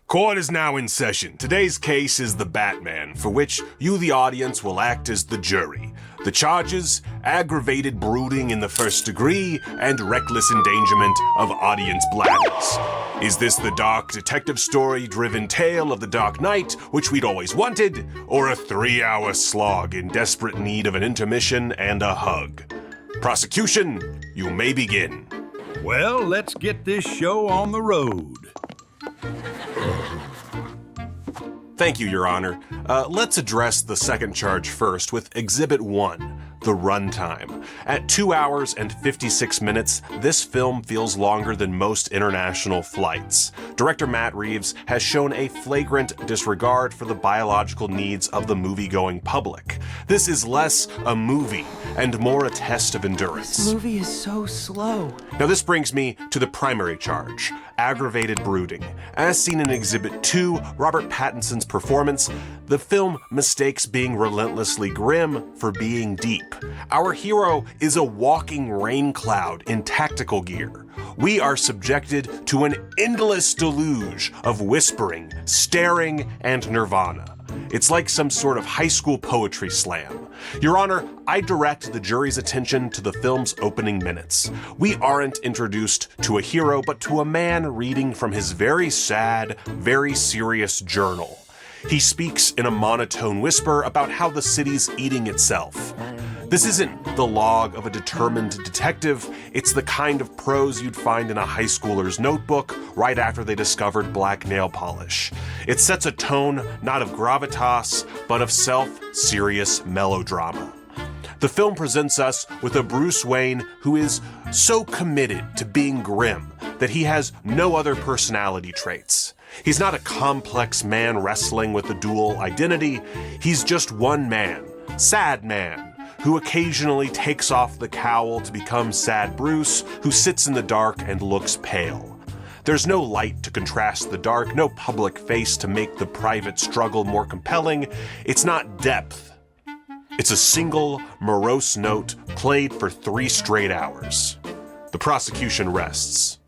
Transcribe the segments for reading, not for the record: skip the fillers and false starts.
Court is now in session. Today's case is The Batman, for which you, the audience, will act as the jury. The charges: aggravated brooding in the first degree and reckless endangerment of audience bladders. Is this the dark detective story-driven tale of the Dark Knight, which we'd always wanted, or a 3-hour slog in desperate need of an intermission and a hug? Prosecution, you may begin. Well, let's get this show on the road. Thank you, Your Honor. Let's address the second charge first with Exhibit 1, the runtime. At 2 hours and 56 minutes, this film feels longer than most international flights. Director Matt Reeves has shown a flagrant disregard for the biological needs of the movie-going public. This is less a movie and more a test of endurance. This movie is so slow. Now this brings me to the primary charge, aggravated brooding. As seen in Exhibit 2, Robert Pattinson's performance, the film mistakes being relentlessly grim for being deep. Our hero is a walking rain cloud in tactical gear. We are subjected to an endless deluge of whispering, staring, and nirvana. It's like some sort of high school poetry slam. Your Honor, I direct the jury's attention to the film's opening minutes. We aren't introduced to a hero, but to a man reading from his very sad, very serious journal. He speaks in a monotone whisper about how the city's eating itself. This isn't the log of a determined detective, it's the kind of prose you'd find in a high schooler's notebook right after they discovered black nail polish. It sets a tone not of gravitas, but of self-serious melodrama. The film presents us with a Bruce Wayne who is so committed to being grim that he has no other personality traits. He's not a complex man wrestling with a dual identity, he's just one man, Sad Man, who occasionally takes off the cowl to become Sad Bruce, who sits in the dark and looks pale. There's no light to contrast the dark, no public face to make the private struggle more compelling. It's not depth. It's a single, morose note played for 3 straight hours. The prosecution rests.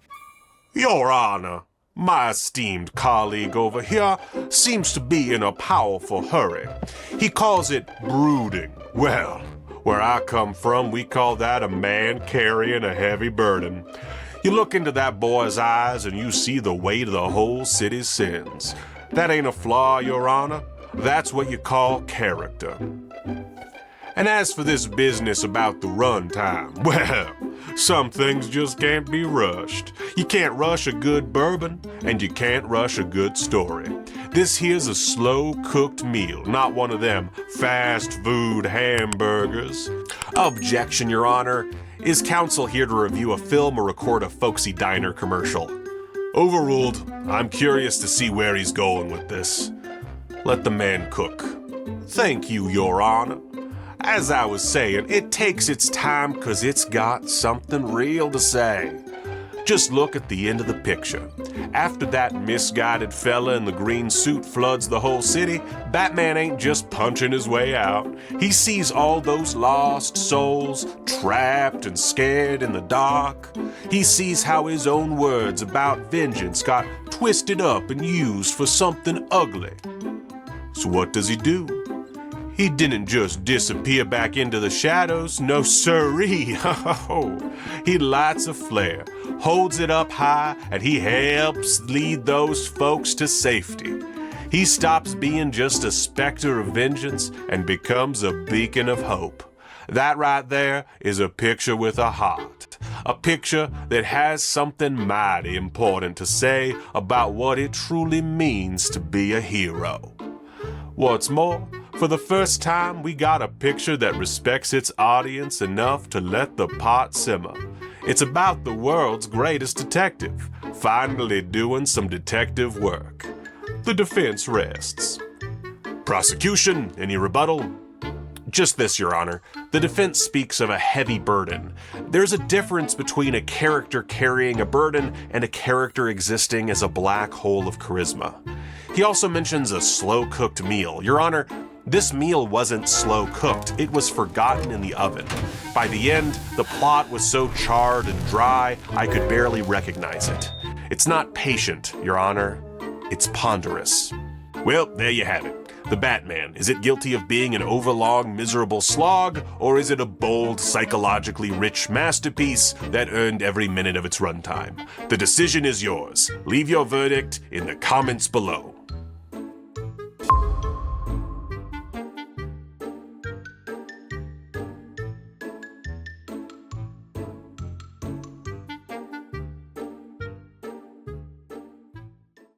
Your Honor, my esteemed colleague over here seems to be in a powerful hurry. He calls it brooding. Well, where I come from, we call that a man carrying a heavy burden. You look into that boy's eyes and you see the weight of the whole city's sins. That ain't a flaw, Your Honor. That's what you call character. And as for this business about the runtime, well, some things just can't be rushed. You can't rush a good bourbon, and you can't rush a good story. This here's a slow-cooked meal, not one of them fast food hamburgers. Objection, Your Honor. Is counsel here to review a film or record a folksy diner commercial? Overruled. I'm curious to see where he's going with this. Let the man cook. Thank you, Your Honor. As I was saying, it takes its time because it's got something real to say. Just look at the end of the picture. After that misguided fella in the green suit floods the whole city, Batman ain't just punching his way out. He sees all those lost souls, trapped and scared in the dark. He sees how his own words about vengeance got twisted up and used for something ugly. So what does he do? He didn't just disappear back into the shadows, no sirree. He lights a flare, holds it up high, and he helps lead those folks to safety. He stops being just a specter of vengeance and becomes a beacon of hope. That right there is a picture with a heart. A picture that has something mighty important to say about what it truly means to be a hero. What's more, for the first time, we got a picture that respects its audience enough to let the pot simmer. It's about the world's greatest detective, finally doing some detective work. The defense rests. Prosecution, any rebuttal? Just this, Your Honor. The defense speaks of a heavy burden. There's a difference between a character carrying a burden and a character existing as a black hole of charisma. He also mentions a slow-cooked meal. Your Honor, this meal wasn't slow-cooked. It was forgotten in the oven. By the end, the plot was so charred and dry, I could barely recognize it. It's not patient, Your Honor. It's ponderous. Well, there you have it. The Batman. Is it guilty of being an overlong, miserable slog, or is it a bold, psychologically rich masterpiece that earned every minute of its runtime? The decision is yours. Leave your verdict in the comments below.